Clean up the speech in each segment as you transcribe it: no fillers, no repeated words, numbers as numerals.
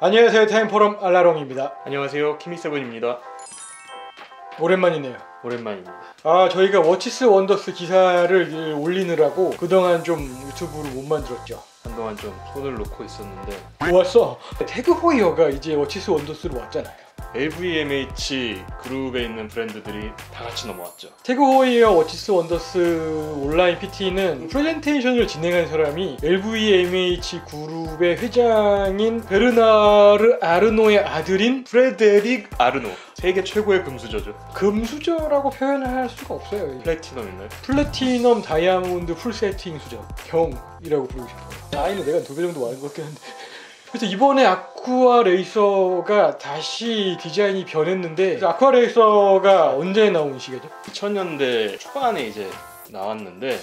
안녕하세요, 타임포럼 알라롱입니다. 안녕하세요, 키미세븐입니다. 오랜만이네요. 오랜만입니다. 저희가 워치스 원더스 기사를 올리느라고 그동안 좀 유튜브를 못 만들었죠. 한동안 좀 손을 놓고 있었는데 좋았어. 태그 호이어가 이제 워치스 원더스로 왔잖아요. LVMH 그룹에 있는 브랜드들이 다 같이 넘어왔죠. 태그 호이어 워치스 원더스 온라인 PT는 프레젠테이션을 진행한 사람이 LVMH 그룹의 회장인 베르나르 아르노의 아들인 프레데릭 아르노, 세계 최고의 금수저죠. 금수저라고 표현할 수가 없어요. 플래티넘인가요? 플래티넘 다이아몬드 풀 세팅 수저 경이라고 부르고 싶어요. 나이는 내가 2배 정도 많은 것 같긴 한데. 그래서 이번에 아쿠아 레이서가 다시 디자인이 변했는데, 아쿠아 레이서가 언제 나온 시기죠? 2000년대 초반에 이제 나왔는데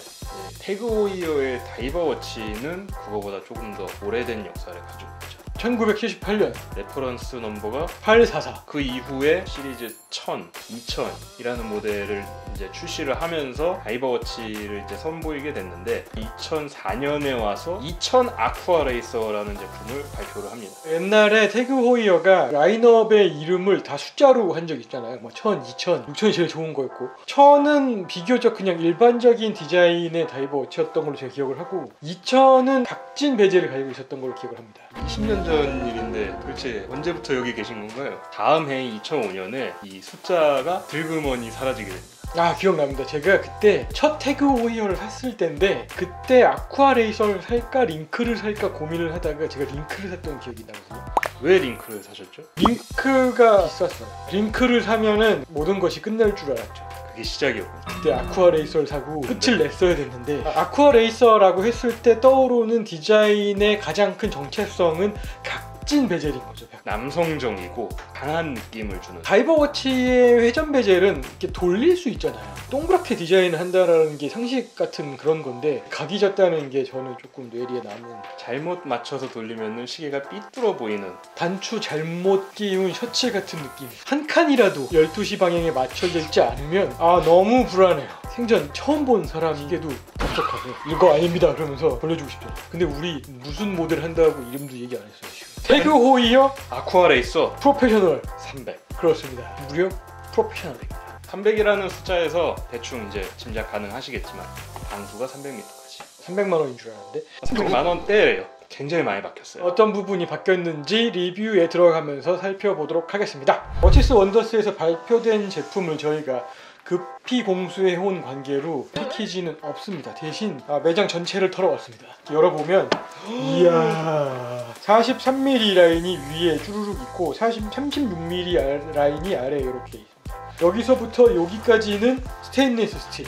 태그 호이어의 다이버 워치는 그거보다 조금 더 오래된 역사를 가지고 있죠. 1978년 레퍼런스 넘버가 844. 그 이후에 시리즈 1000, 2000이라는 모델을 이제 출시를 하면서 다이버 워치를 이제 선보이게 됐는데 2004년에 와서 2000 아쿠아 레이서라는 제품을 발표를 합니다. 옛날에 태그 호이어가 라인업의 이름을 다 숫자로 한 적 있잖아요. 뭐 1000, 2000, 6000이 제일 좋은 거였고, 1000은 비교적 그냥 일반적인 디자인의 다이버 워치였던 걸로 제가 기억을 하고, 2000은 각진 베젤을 가지고 있었던 걸로 기억을 합니다. 20년 전 일인데 도대체 언제부터 여기 계신 건가요? 다음 해인 2005년에 이 숫자가 들그머니 사라지게 됩니다. 기억납니다. 제가 그때 첫 태그 호이어를 샀을 때인데, 그때 아쿠아 레이서를 살까 링크를 살까 고민을 하다가 제가 링크를 샀던 기억이 나거든요. 왜 링크를 사셨죠? 링크가 비쌌어요. 링크를 사면은 모든 것이 끝날 줄 알았죠. 그게 시작이었고, 그때 아쿠아 레이서를 사고 끝을 냈어야 됐는데, 아쿠아 레이서라고 했을 때 떠오르는 디자인의 가장 큰 정체성은 각진 베젤인 거죠. 남성적이고 강한 느낌을 주는. 다이버 워치의 회전 베젤은 이렇게 돌릴 수 있잖아요. 동그랗게 디자인을 한다는 게 상식 같은 그런 건데, 각이 졌다는 게 저는 조금 뇌리에 남은. 잘못 맞춰서 돌리면 시계가 삐뚤어 보이는. 단추 잘못 끼운 셔츠 같은 느낌. 한 칸이라도 12시 방향에 맞춰져 있지 않으면 너무 불안해요. 생전 처음 본 사람에게도 답답하고 이거 아닙니다 그러면서 돌려주고 싶잖아요. 근데 우리 무슨 모델 한다고 이름도 얘기 안 했어요 지금. 태그 호이어 아쿠아 레이서 프로페셔널 300. 그렇습니다. 무려 프로페셔널입니다. 300이라는 숫자에서 대충 이제 짐작 가능하시겠지만 방수가 300m까지. 300만 원인 줄 알았는데 300만 원대예요. 굉장히 많이 바뀌었어요. 어떤 부분이 바뀌었는지 리뷰에 들어가면서 살펴보도록 하겠습니다. 워치스 원더스에서 발표된 제품을 저희가 급히 공수해온 관계로 패키지는 없습니다. 대신 매장 전체를 털어왔습니다. 열어보면 이야, 43mm 라인이 위에 쭈루룩 있고 36mm 라인이 아래에 이렇게 있습니다. 여기서부터 여기까지는 스테인리스 스틸.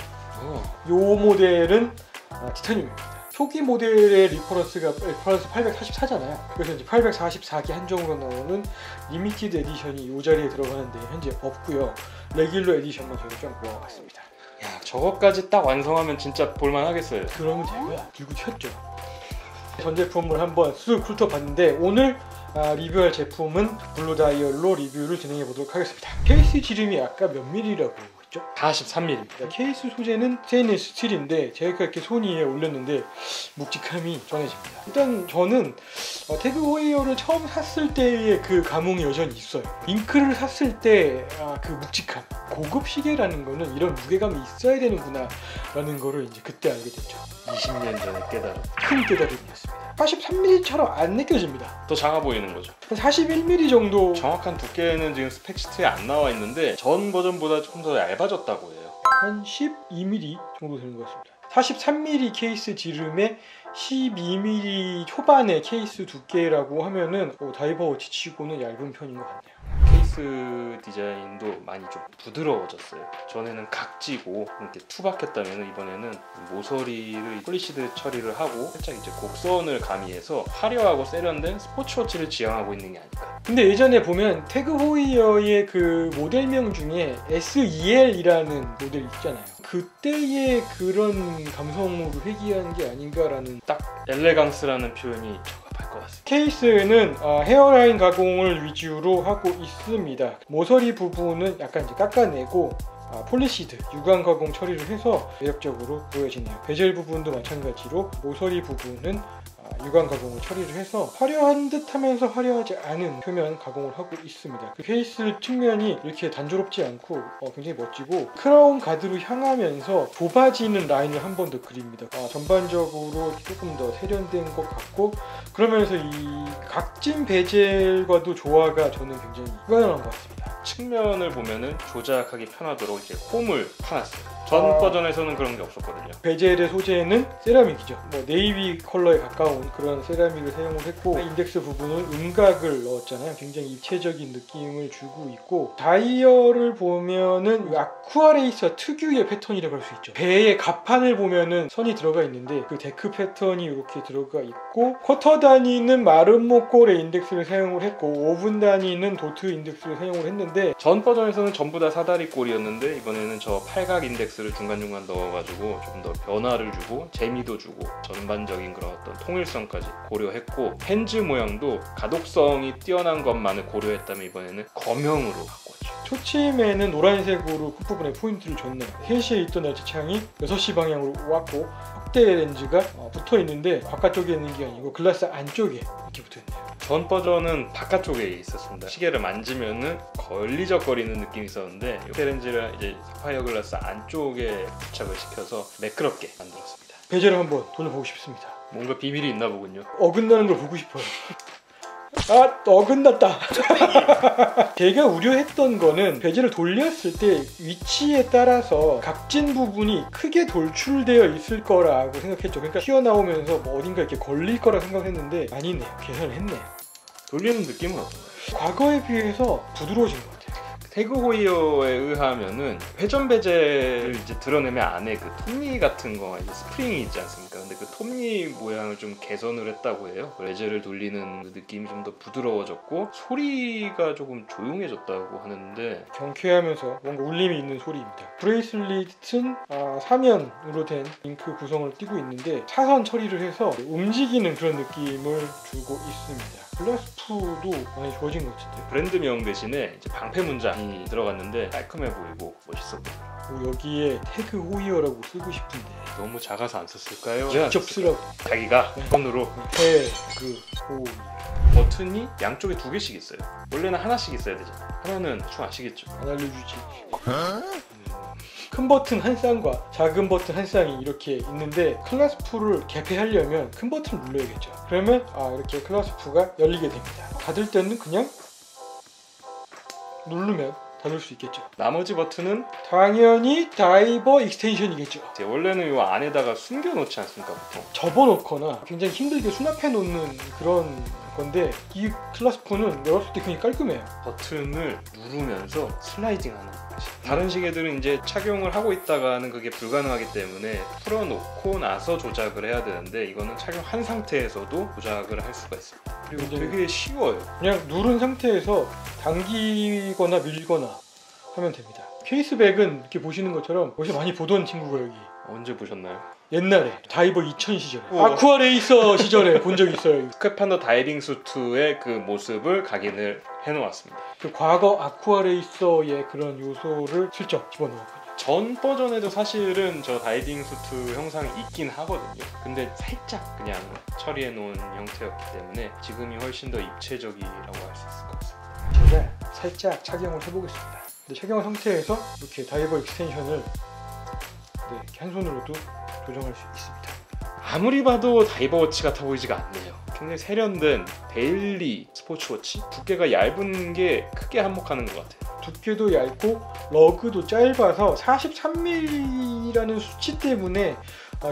이 모델은 티타늄입니다. 초기 모델의 리퍼런스 844잖아요. 그래서 이제 844기 한정으로 나오는 리미티드 에디션이 이 자리에 들어가는데 현재 없고요. 레귤러 에디션만 저희가 좀 모아봤습니다. 야, 저거까지 딱 완성하면 진짜 볼만하겠어요. 그러면 제가 들고 튀었죠. 전 제품을 한번 쓱 훑어봤는데, 오늘 리뷰할 제품은 블루 다이얼로 리뷰를 진행해 보도록 하겠습니다. 케이스 지름이 아까 몇 밀리라고 했죠? 43mm. 케이스 소재는 스테인리스 스틸인데 제가 이렇게 손 위에 올렸는데 묵직함이 전해집니다. 일단 저는 태그 호이어를 처음 샀을 때의 그 감흥이 여전히 있어요. 링크를 샀을 때 그 묵직함, 고급 시계라는 거는 이런 무게감이 있어야 되는구나 라는 거를 이제 그때 알게 됐죠. 20년 전에 깨달은 큰 깨달음이었습니다. 43mm처럼 안 느껴집니다. 더 작아 보이는 거죠. 41mm 정도. 정확한 두께는 지금 스펙 시트에 안 나와 있는데 전 버전보다 조금 더 얇아졌다고 해요. 한 12mm 정도 되는 것 같습니다. 43mm 케이스 지름에 12mm 초반의 케이스 두께라고 하면은 다이버 워치 치고는 얇은 편인 것 같네요. 케이스 디자인도 많이 좀 부드러워졌어요. 전에는 각지고 이렇게 투박했다면 이번에는 모서리를 폴리시드 처리를 하고 살짝 이제 곡선을 가미해서 화려하고 세련된 스포츠워치를 지향하고 있는 게 아닐까. 근데 예전에 보면 태그 호이어의 그 모델명 중에 SEL이라는 모델 있잖아요. 그때의 그런 감성으로 회귀한 게 아닌가라는. 딱 엘레강스라는 표현이 적합할 것 같습니다. 케이스는 헤어라인 가공을 위주로 하고 있습니다. 모서리 부분은 약간 이제 깎아내고 폴리시드, 유광 가공 처리를 해서 매력적으로 보여지네요. 베젤 부분도 마찬가지로 모서리 부분은 유광 가공을 처리를 해서 화려한 듯 하면서 화려하지 않은 표면 가공을 하고 있습니다. 그 케이스 측면이 이렇게 단조롭지 않고 굉장히 멋지고 크라운 가드로 향하면서 좁아지는 라인을 한 번 더 그립니다. 전반적으로 조금 더 세련된 것 같고, 그러면서 이 각진 베젤과도 조화가 저는 굉장히 뛰어난 것 같습니다. 측면을 보면은 조작하기 편하도록 이렇게 홈을 파놨어요. 전 버전에서는 그런 게 없었거든요. 베젤의 소재는 세라믹이죠. 네이비 컬러에 가까운 그런 세라믹을 사용을 했고, 인덱스 부분은 음각을 넣었잖아요. 굉장히 입체적인 느낌을 주고 있고, 다이얼을 보면은 아쿠아레이서 특유의 패턴이라고 할 수 있죠. 배의 갑판을 보면은 선이 들어가 있는데 그 데크 패턴이 이렇게 들어가 있고, 쿼터 단위는 마름모꼴의 인덱스를 사용을 했고 5분 단위는 도트 인덱스를 사용을 했는데, 전 버전에서는 전부 다 사다리 꼴이었는데 이번에는 저 팔각 인덱스를 중간중간 넣어가지고 조금 더 변화를 주고 재미도 주고 전반적인 그런 어떤 통일성까지 고려했고, 펜즈 모양도 가독성이 뛰어난 것만을 고려했다면 이번에는 검형으로 바꿨죠. 초침에는 노란색으로 끝부분에 포인트를 줬네요. 3시에 있던 날짜 창이 6시 방향으로 왔고, 확대 렌즈가 붙어 있는데 바깥쪽에 있는 게 아니고 글라스 안쪽에 이렇게 붙어 있네요. 전 버전은 바깥쪽에 있었습니다. 시계를 만지면은 걸리적거리는 느낌이 있었는데 이 렌즈를 이제 사파이어 글라스 안쪽에 부착을 시켜서 매끄럽게 만들었습니다. 베젤을 한번 돌려보고 싶습니다. 뭔가 비밀이 있나 보군요. 어긋나는 걸 보고 싶어요. 어긋났다. 제가 우려했던 거는 베젤을 돌렸을 때 위치에 따라서 각진 부분이 크게 돌출되어 있을 거라고 생각했죠. 그러니까 튀어나오면서 어딘가 이렇게 걸릴 거라 생각했는데 아니네요. 계산을 했네요. 돌리는 느낌은 어떤가요? 과거에 비해서 부드러워진 것 같아요. 태그 호이어에 의하면은 회전 베젤을 이제 드러내면 안에 그 톱니 같은 거 이제 스프링이 있지 않습니까? 근데 그 톱니 모양을 좀 개선을 했다고 해요. 레저를 돌리는 그 느낌이 좀 더 부드러워졌고 소리가 조금 조용해졌다고 하는데, 경쾌하면서 뭔가 울림이 있는 소리입니다. 브레이슬릿은 3면으로 된 잉크 구성을 띠고 있는데 차선 처리를 해서 움직이는 그런 느낌을 주고 있습니다. 글라스프도 많이 좋아진 것 같은데, 브랜드명 대신에 이제 방패 문장이 들어갔는데 깔끔해 보이고 멋있어 보여요. 여기에 태그 호이어라고 쓰고 싶은데 너무 작아서 안 썼을까요? 직접 쓰라고. 자기가 손으로. 태그 호이어. 버튼이 양쪽에 2개씩 있어요. 원래는 하나씩 있어야 되잖아요. 하나는 대충 아시겠죠? 안 알려주지. 큰 버튼 한 쌍과 작은 버튼 한 쌍이 이렇게 있는데, 클라스프를 개폐하려면 큰 버튼을 눌러야겠죠. 그러면 이렇게 클라스프가 열리게 됩니다. 닫을 때는 그냥 누르면 닫을 수 있겠죠. 나머지 버튼은 당연히 다이버 익스텐션이겠죠. 원래는 이 안에다가 숨겨놓지 않습니까, 보통? 접어놓거나 굉장히 힘들게 수납해 놓는 그런 건데, 이 클라스프는 열었을 때 굉장히 깔끔해요. 버튼을 누르면서 슬라이딩하는 것이. 다른 시계들은 이제 착용을 하고 있다가는 그게 불가능하기 때문에 풀어놓고 나서 조작을 해야 되는데, 이거는 착용한 상태에서도 조작을 할 수가 있습니다. 그리고 되게 쉬워요. 그냥 누른 상태에서 당기거나 밀거나 하면 됩니다. 케이스백은 이렇게 보시는 것처럼 어디서 많이 보던 친구가 여기 언제 보셨나요? 옛날에 다이버 2000 시절에 우와. 아쿠아레이서 시절에 본 적이 있어요. 스퀘판더 다이빙 수트의 그 모습을 각인을 해놓았습니다. 그 과거 아쿠아레이서의 그런 요소를 슬쩍 집어넣었거든요. 전 버전에도 사실은 저 다이빙 수트 형상이 있긴 하거든요. 근데 살짝 그냥 처리해 놓은 형태였기 때문에 지금이 훨씬 더 입체적이라고 할 수 있을 것 같습니다. 제가 살짝 착용을 해보겠습니다. 근데 착용 상태에서 이렇게 다이버 익스텐션을 이렇게 한 손으로도 조정할 수 있습니다. 아무리 봐도 다이버워치 같아 보이지가 않네요. 굉장히 세련된 데일리 스포츠워치. 두께가 얇은 게 크게 한몫하는 것 같아요. 두께도 얇고 러그도 짧아서 43mm라는 수치 때문에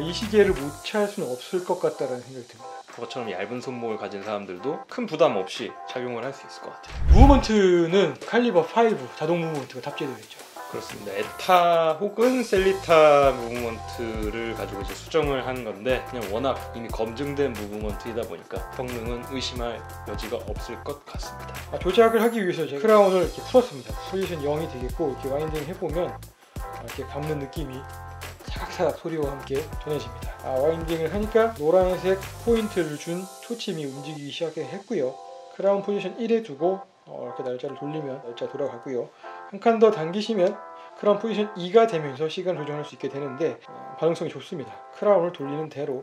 이 시계를 못 찰 수는 없을 것 같다는 생각이 듭니다. 저처럼 얇은 손목을 가진 사람들도 큰 부담 없이 착용을 할 수 있을 것 같아요. 무브먼트는 칼리버 5 자동 무브먼트가 탑재되어 있죠. 그렇습니다. 에타 혹은 셀리타 무브먼트를 가지고 이제 수정을 한 건데, 그냥 워낙 이미 검증된 무브먼트이다 보니까 성능은 의심할 여지가 없을 것 같습니다. 조작을 하기 위해서 제가 크라운을 이렇게 풀었습니다. 포지션 0이 되겠고, 이렇게 와인딩 해보면 이렇게 감는 느낌이 사각사각 소리와 함께 전해집니다. 와인딩을 하니까 노란색 포인트를 준 초침이 움직이기 시작했고요. 크라운 포지션 1에 두고 이렇게 날짜를 돌리면 날짜 돌아가고요. 한 칸 더 당기시면 크라운 포지션 2가 되면서 시간 조정할 수 있게 되는데 반응성이 좋습니다. 크라운을 돌리는 대로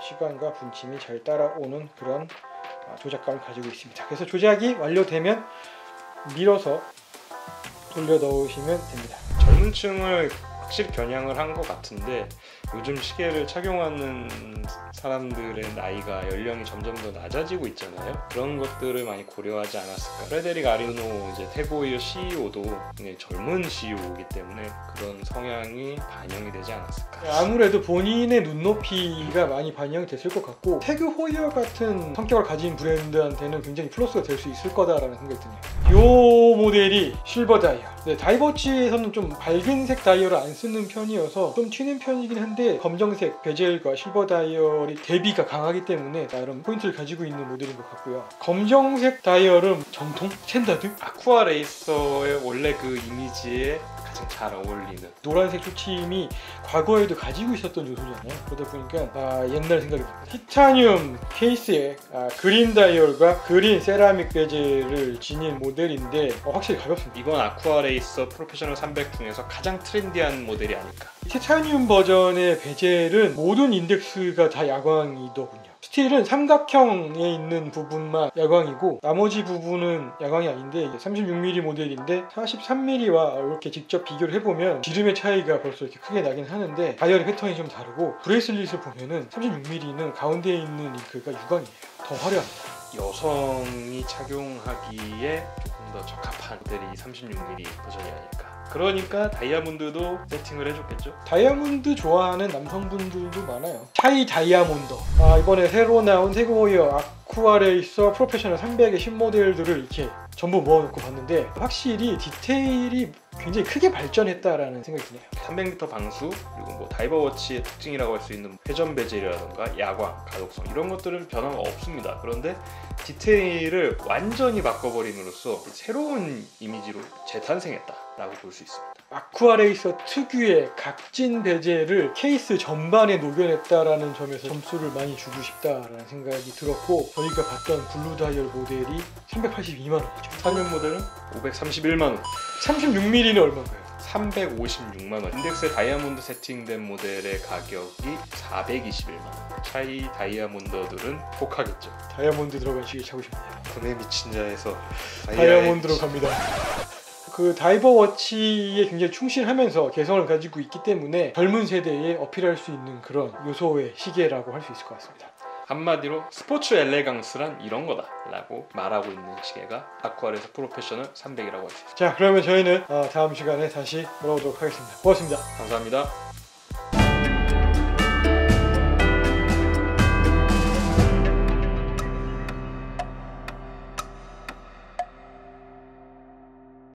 시간과 분침이 잘 따라오는 그런 조작감을 가지고 있습니다. 그래서 조작이 완료되면 밀어서 돌려 넣으시면 됩니다. 젊은 층을 확실히 겨냥을 한 것 같은데 요즘 시계를 착용하는 사람들의 나이가 연령이 점점 더 낮아지고 있잖아요. 그런 것들을 많이 고려하지 않았을까. 프레데릭 아리노 이제 태그오일 CEO도 젊은 CEO이기 때문에 그런 성향이 반영이 되지 않았을까. 아무래도 본인의 눈높이가 많이 반영이 됐을 것 같고 태그 호이어 같은 성격을 가진 브랜드한테는 굉장히 플러스가 될 수 있을 거다라는 생각이 드네요. 이 모델이 실버 다이얼. 네, 다이버치에서는 좀 밝은색 다이얼을 안 쓰는 편이어서 좀 튀는 편이긴 한데 검정색 베젤과 실버 다이얼이 대비가 강하기 때문에 나름 포인트를 가지고 있는 모델인 것 같고요. 검정색 다이얼은 정통? 스탠다드? 아쿠아 레이서의 원래 그 이미지에 가장 잘 어울리는 노란색 초침이 과거에도 가지고 있었던 요소잖아요. 그러다 보니까 옛날 생각이 납니다. 티타늄 케이스에 그린 다이얼과 그린 세라믹 베젤을 지닌 모델인데 확실히 가볍습니다. 이번 아쿠아 레이서 프로페셔널 300 중에서 가장 트렌디한 모델이 아닐까. 티타늄 버전의 베젤은 모든 인덱스가 다 야광이더군요. 스틸은 삼각형에 있는 부분만 야광이고 나머지 부분은 야광이 아닌데 36mm 모델인데 43mm와 이렇게 직접 비교를 해보면 기름의 차이가 벌써 이렇게 크게 나긴 하는데 다이얼의 패턴이 좀 다르고 브레이슬릿을 보면은 36mm는 가운데에 있는 잉크가 유광이에요. 더 화려합니다. 여성이 착용하기에 조금 더 적합한 모델이 36mm 버전이 아닐까. 그러니까 다이아몬드도 세팅을 해줬겠죠. 다이아몬드 좋아하는 남성분들도 많아요. 샤이 다이아몬드. 이번에 새로 나온 태그호이어 아쿠아레이서 프로페셔널 300의 신모델들을 이렇게 전부 모아놓고 봤는데 확실히 디테일이 굉장히 크게 발전했다라는 생각이 드네요. 300m 방수 그리고 뭐 다이버워치의 특징이라고 할 수 있는 회전 베젤이라던가 야광, 가독성 이런 것들은 변화가 없습니다. 그런데 디테일을 완전히 바꿔버림으로써 새로운 이미지로 재탄생했다라고 볼 수 있습니다. 아쿠아레이서 특유의 각진 베젤을 케이스 전반에 녹여냈다라는 점에서 점수를 많이 주고 싶다라는 생각이 들었고 저희가 봤던 블루 다이얼 모델이 382만 원이죠. 3년 모델은 531만 원, 36mm는 얼마인가요? 356만 원. 인덱스에 다이아몬드 세팅된 모델의 가격이 421만 원. 차이 다이아몬드들은 혹하겠죠. 다이아몬드 들어간 시계 차고 싶네요. 돈에 미친 자에서 다이아몬드로 갑니다. 그 다이버 워치에 굉장히 충실하면서 개성을 가지고 있기 때문에 젊은 세대에 어필할 수 있는 그런 요소의 시계라고 할 수 있을 것 같습니다. 한마디로 스포츠 엘레강스란 이런 거다 라고 말하고 있는 시계가 아쿠아레이서 프로페셔널 300이라고 할 수 있습니다. 자, 그러면 저희는 다음 시간에 다시 돌아오도록 하겠습니다. 고맙습니다. 감사합니다.